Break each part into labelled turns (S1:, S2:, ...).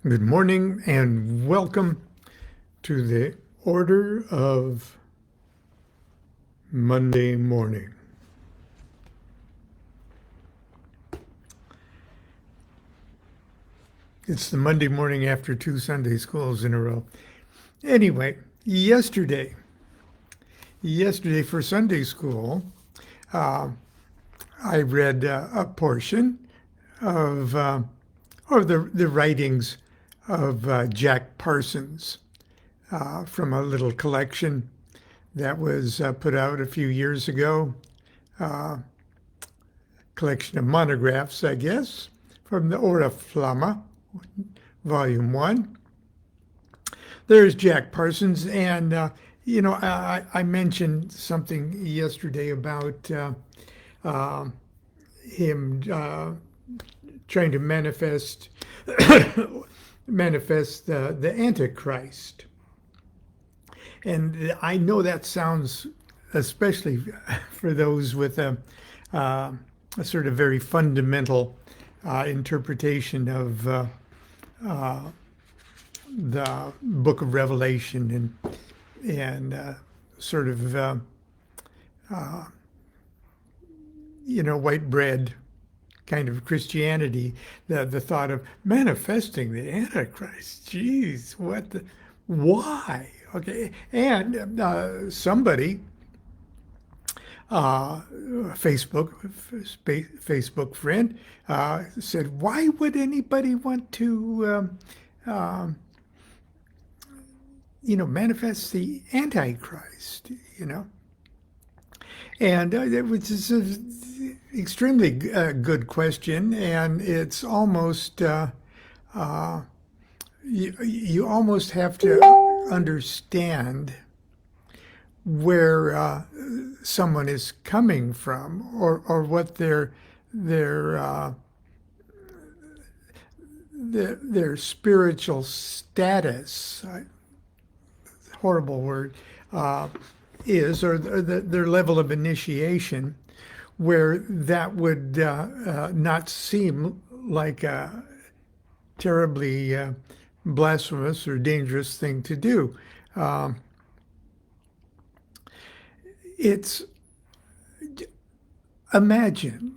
S1: Good morning and welcome to the Order of Monday Morning. It's the Monday morning after two Sunday schools in a row. Anyway, yesterday for Sunday school, I read a portion of or the writings of Jack Parsons from a little collection that was put out a few years ago. Collection of monographs, I guess, from the Oriflama, Volume 1. There's Jack Parsons, and I mentioned something yesterday about him trying to manifest the Antichrist. And I know that sounds, especially for those with a sort of very fundamental interpretation of the Book of Revelation and sort of white bread kind of Christianity, the thought of manifesting the Antichrist. Geez, why? Okay, and somebody, Facebook friend, said, why would anybody want to, manifest the Antichrist? And it was just an extremely good question, and it's almost you almost have to understand where someone is coming from, or what their spiritual status, horrible word, is, or their level of initiation, where that would not seem like a terribly blasphemous or dangerous thing to do. Imagine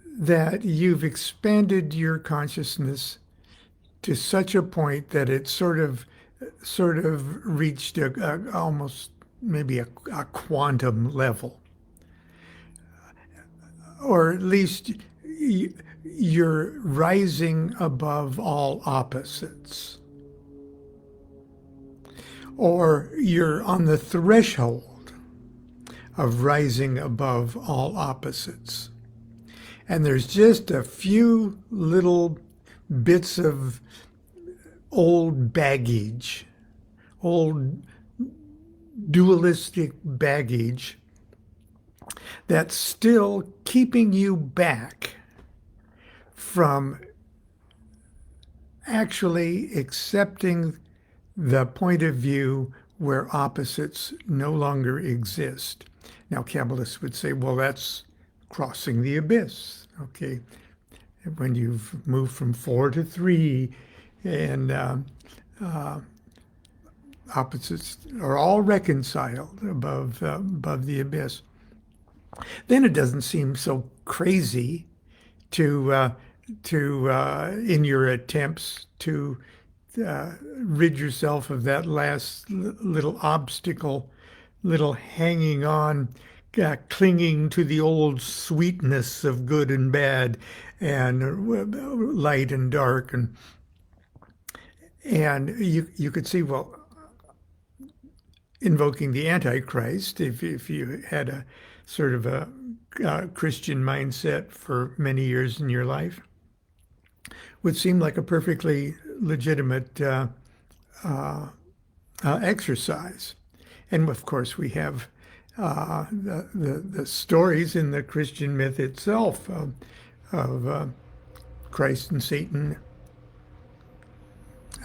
S1: that you've expanded your consciousness to such a point that it sort of reached almost maybe a quantum level, or at least you're rising above all opposites, or you're on the threshold of rising above all opposites. And there's just a few little bits of old baggage, old dualistic baggage, that's still keeping you back from actually accepting the point of view where opposites no longer exist. Now, Kabbalists would say, well, that's crossing the abyss. Okay, when you've moved from 4 to 3, and opposites are all reconciled above the abyss, then it doesn't seem so crazy to in your attempts to rid yourself of that last little obstacle, little hanging on, clinging to the old sweetness of good and bad, and light and dark, and you could see, well, invoking the Antichrist, if you had a sort of a Christian mindset for many years in your life, would seem like a perfectly legitimate exercise. And of course, we have the stories in the Christian myth itself of Christ and Satan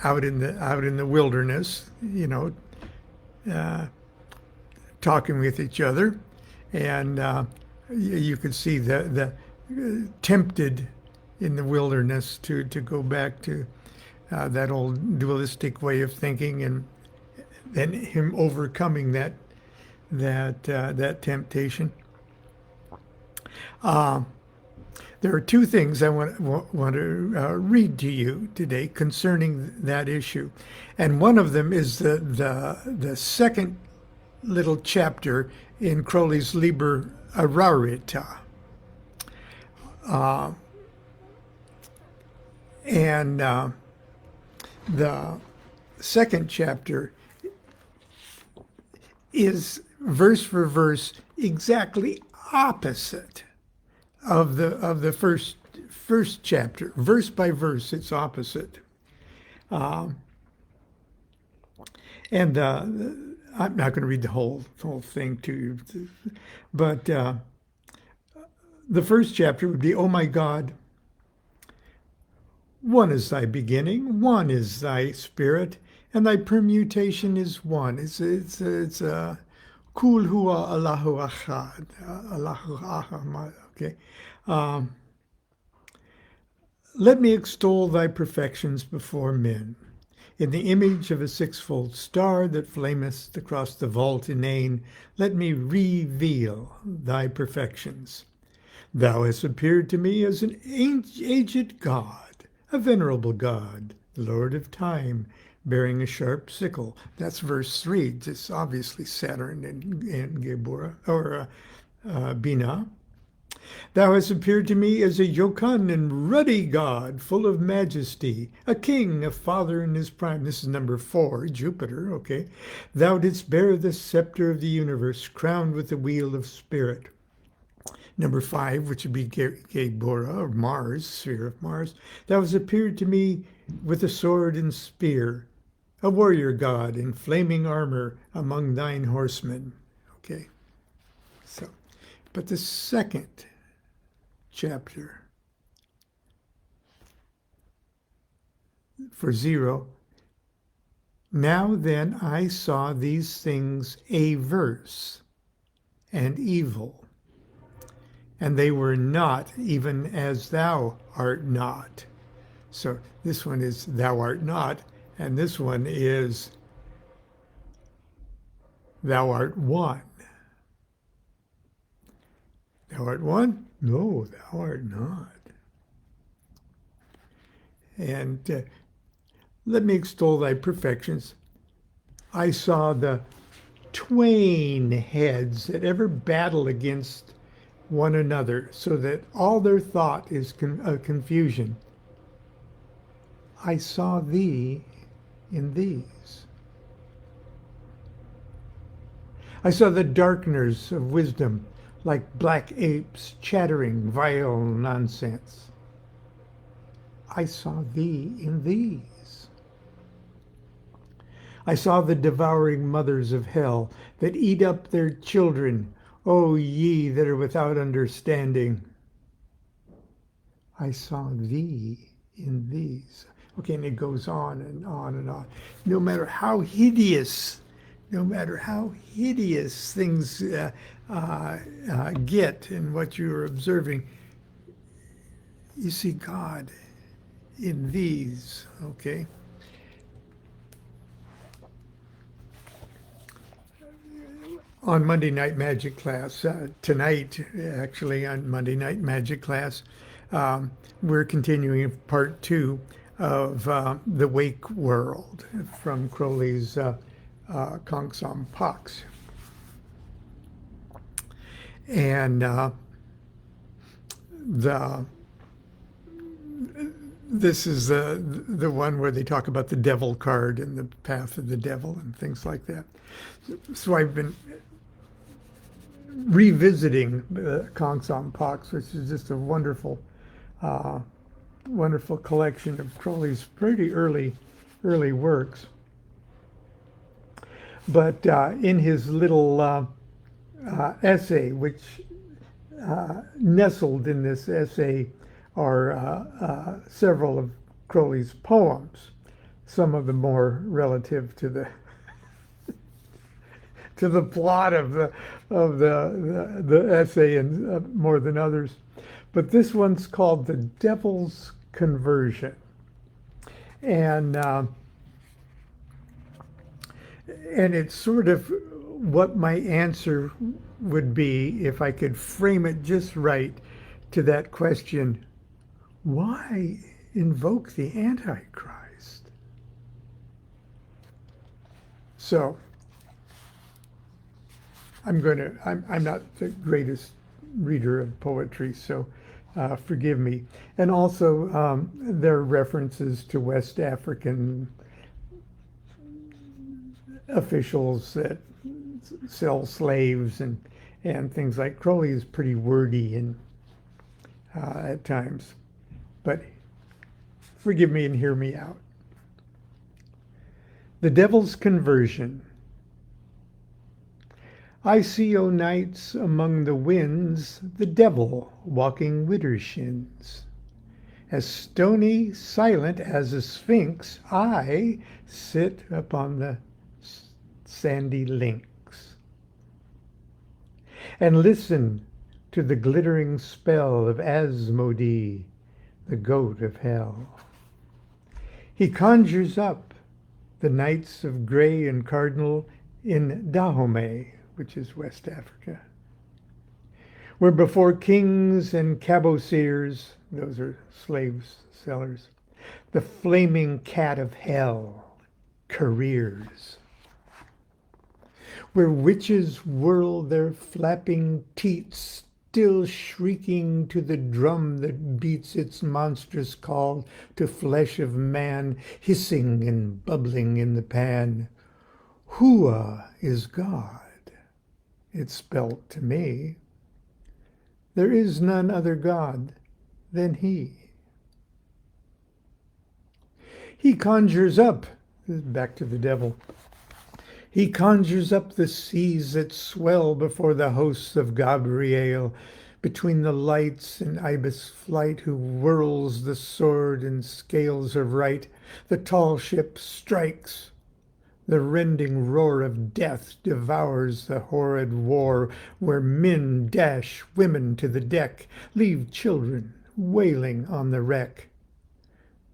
S1: out in the wilderness, talking with each other, and you could see the tempted in the wilderness to go back to that old dualistic way of thinking, and then him overcoming that temptation. There are two things I want to read to you today concerning that issue, and one of them is the second little chapter in Crowley's Liber Arita. And the second chapter is verse for verse exactly opposite of the first chapter. Verse by verse, it's opposite. And I'm not going to read the whole thing to you, but the first chapter would be, "Oh my God, one is thy beginning, one is thy spirit, and thy permutation is one." It's Kul Hua Allahu Achad, Allahu Ahad. Okay. "Let me extol thy perfections before men. In the image of a sixfold star that flameth across the vault inane, let me reveal thy perfections. Thou hast appeared to me as an aged God, a venerable God, Lord of time, bearing a sharp sickle." That's verse 3. It's obviously Saturn and Gebura, or Bina. "Thou hast appeared to me as a jocund and ruddy God, full of majesty, a king, a father in his prime." This is number 4, Jupiter, okay. "Thou didst bear the scepter of the universe, crowned with the wheel of spirit." Number 5, which would be Gebura, or Mars, sphere of Mars. "Thou hast appeared to me with a sword and spear, a warrior God in flaming armor among thine horsemen." Okay, so, but the second chapter for 0, "Now then I saw these things averse and evil, and they were not even as thou art not." So this one is "thou art not," and this one is "thou art one." Thou art one? No, thou art not. And "let me extol thy perfections. I saw the twain heads that ever battle against one another, so that all their thought is confusion. I saw thee in these. I saw the darkeners of wisdom, like black apes chattering vile nonsense. I saw thee in these. I saw the devouring mothers of hell that eat up their children, O ye that are without understanding. I saw thee in these. Okay, and it goes on and on and on. No matter how hideous things get in what you're observing, you see God in these, okay? On Monday Night Magic class, tonight, actually, on Monday Night Magic class, we're continuing part 2 of The Wake World from Crowley's Kongsam Pax. And this is the one where they talk about the devil card and the path of the devil and things like that. So I've been revisiting Kongsam Pax, which is just a wonderful collection of Crowley's pretty early works. But in his little essay, which nestled in this essay are several of Crowley's poems, some of them more relative to the plot of the essay and more than others. But this one's called "The Devil's Conversion." And it's sort of what my answer would be if I could frame it just right to that question: why invoke the Antichrist? So I'm not the greatest reader of poetry, so forgive me. And also, there are references to West African officials that sell slaves and things like Crowley is pretty wordy and at times, but forgive me and hear me out. The Devil's Conversion. I see o' nights among the winds the devil walking widdershins. As stony, silent as a sphinx, I sit upon the sandy links and listen to the glittering spell of Asmodee, the goat of hell. He conjures up the Knights of Grey and Cardinal in Dahomey, which is West Africa, where before kings and cabosiers, those are slave sellers, the flaming cat of hell careers, where witches whirl their flapping teats, still shrieking to the drum that beats its monstrous call to flesh of man, hissing and bubbling in the pan. Hua is God, it's spelt to me. There is none other God than he. He conjures up, back to the devil, he conjures up the seas that swell before the hosts of Gabriel, between the lights and ibis flight, who whirls the sword and scales of right. The tall ship strikes. The rending roar of death devours the horrid war, where men dash women to the deck, leave children wailing on the wreck.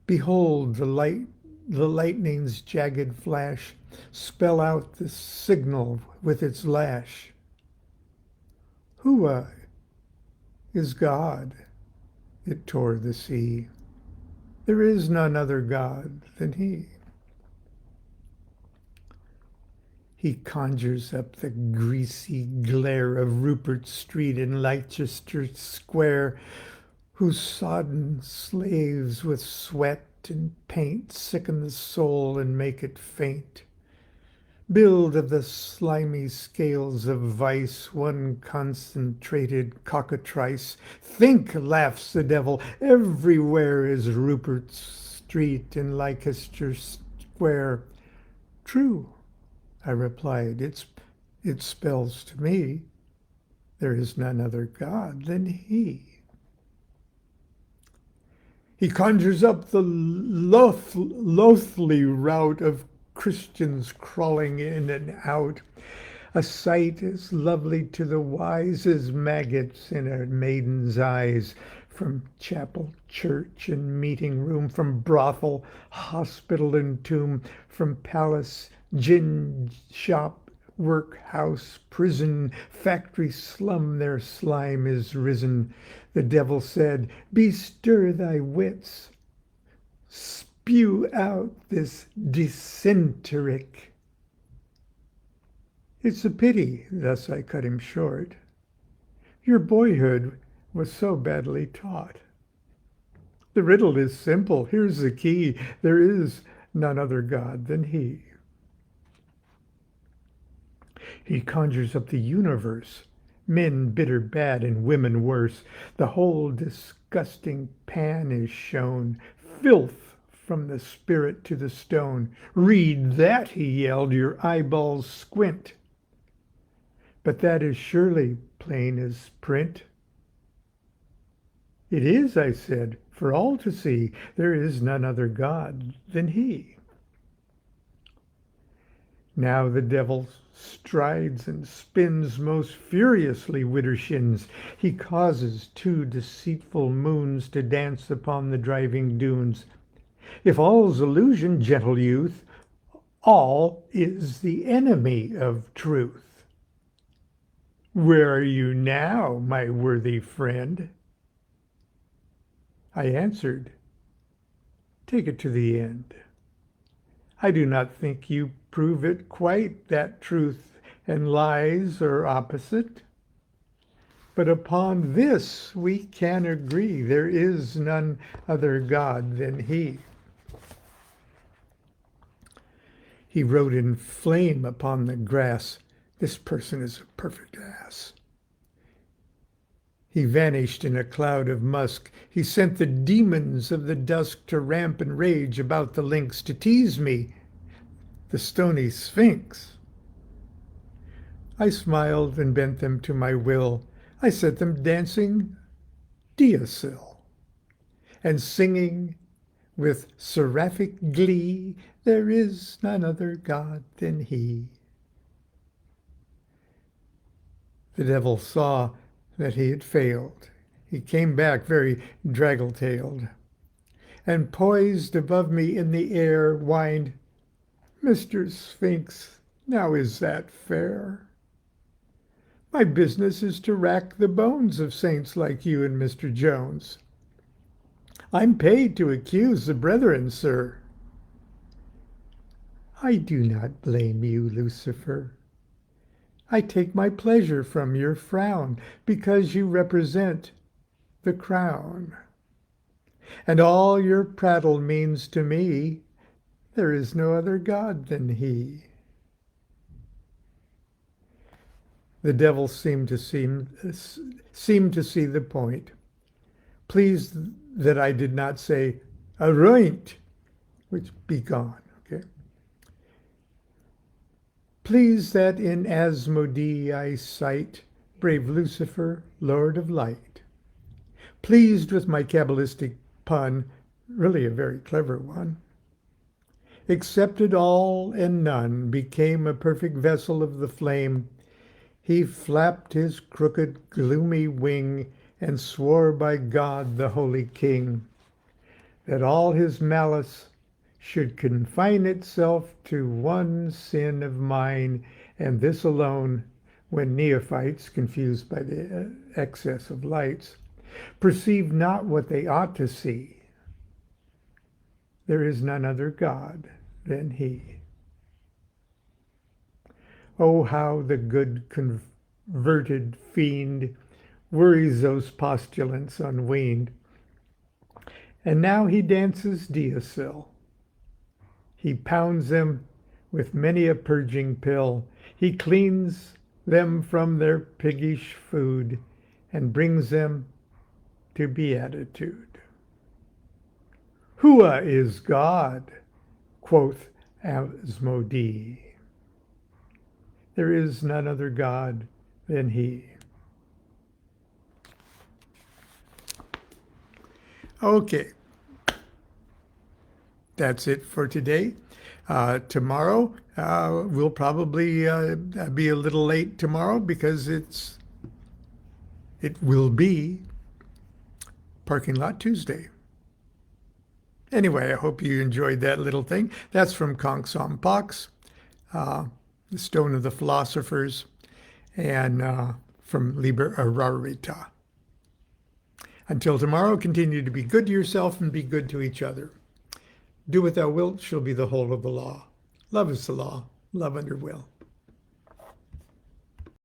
S1: Behold the lightning's jagged flash spell out the signal with its lash. Hua is God, it tore the sea. There is none other God than he. He conjures up the greasy glare of Rupert Street in Leicester Square, whose sodden slaves with sweat and paint sicken the soul and make it faint. Build of the slimy scales of vice one concentrated cockatrice. Think, laughs the devil, everywhere is Rupert Street in Leicester Square. True, I replied, it spells to me, there is none other God than he. He conjures up the loathly rout of Christians crawling in and out, a sight as lovely to the wise as maggots in a maiden's eyes, from chapel, church, and meeting room, from brothel, hospital, and tomb, from palace, gin shop, workhouse, prison, factory slum, their slime is risen. The devil said, bestir thy wits, spew out this dysenteric. It's a pity, thus I cut him short. Your boyhood was so badly taught. The riddle is simple, here's the key, there is none other God than he. He conjures up the universe, men bitter bad and women worse. The whole disgusting pan is shown, filth from the spirit to the stone. Read that, he yelled, your eyeballs squint. But that is surely plain as print. It is, I said, for all to see, there is none other God than he. Now the devil strides and spins most furiously widdershins. He causes two deceitful moons to dance upon the driving dunes. If all's illusion, gentle youth, all is the enemy of truth. Where are you now, my worthy friend? I answered, take it to the end. I do not think you prove it quite that truth and lies are opposite. But upon this we can agree, there is none other God than he. He wrote in flame upon the grass, this person is a perfect ass. He vanished in a cloud of musk. He sent the demons of the dusk to ramp and rage about the links, to tease me, the stony sphinx. I smiled and bent them to my will. I set them dancing deosil and singing with seraphic glee, there is none other God than he. The devil saw that he had failed. He came back very draggle-tailed and poised above me in the air, whined, Mr. Sphinx, now is that fair? My business is to rack the bones of saints like you and Mr. Jones. I'm paid to accuse the brethren, sir. I do not blame you, Lucifer. I take my pleasure from your frown, because you represent the crown. And all your prattle means to me, there is no other God than he. The devil seemed to see the point, pleased that I did not say, "Aroint," which be gone. Okay. Pleased that in Asmodee I sight brave Lucifer, Lord of Light. Pleased with my Kabbalistic pun, really a very clever one. Accepted all and none, became a perfect vessel of the flame. He flapped his crooked, gloomy wing and swore by God, the Holy King, that all his malice should confine itself to one sin of mine, and this alone, when neophytes, confused by the excess of lights, perceive not what they ought to see. There is none other God than he. Oh, how the good converted fiend worries those postulants unweaned. And now he dances deosil. He pounds them with many a purging pill. He cleans them from their piggish food and brings them to beatitude. Hua is God, quoth Asmodee. There is none other God than he. Okay. That's it for today. Tomorrow, we'll probably be a little late tomorrow because it will be Parking Lot Tuesday. Anyway, I hope you enjoyed that little thing. That's from Conch Som Pox, The Stone of the Philosophers, and from Liber Arita. Until tomorrow, continue to be good to yourself and be good to each other. Do what thou wilt shall be the whole of the law. Love is the law. Love under will.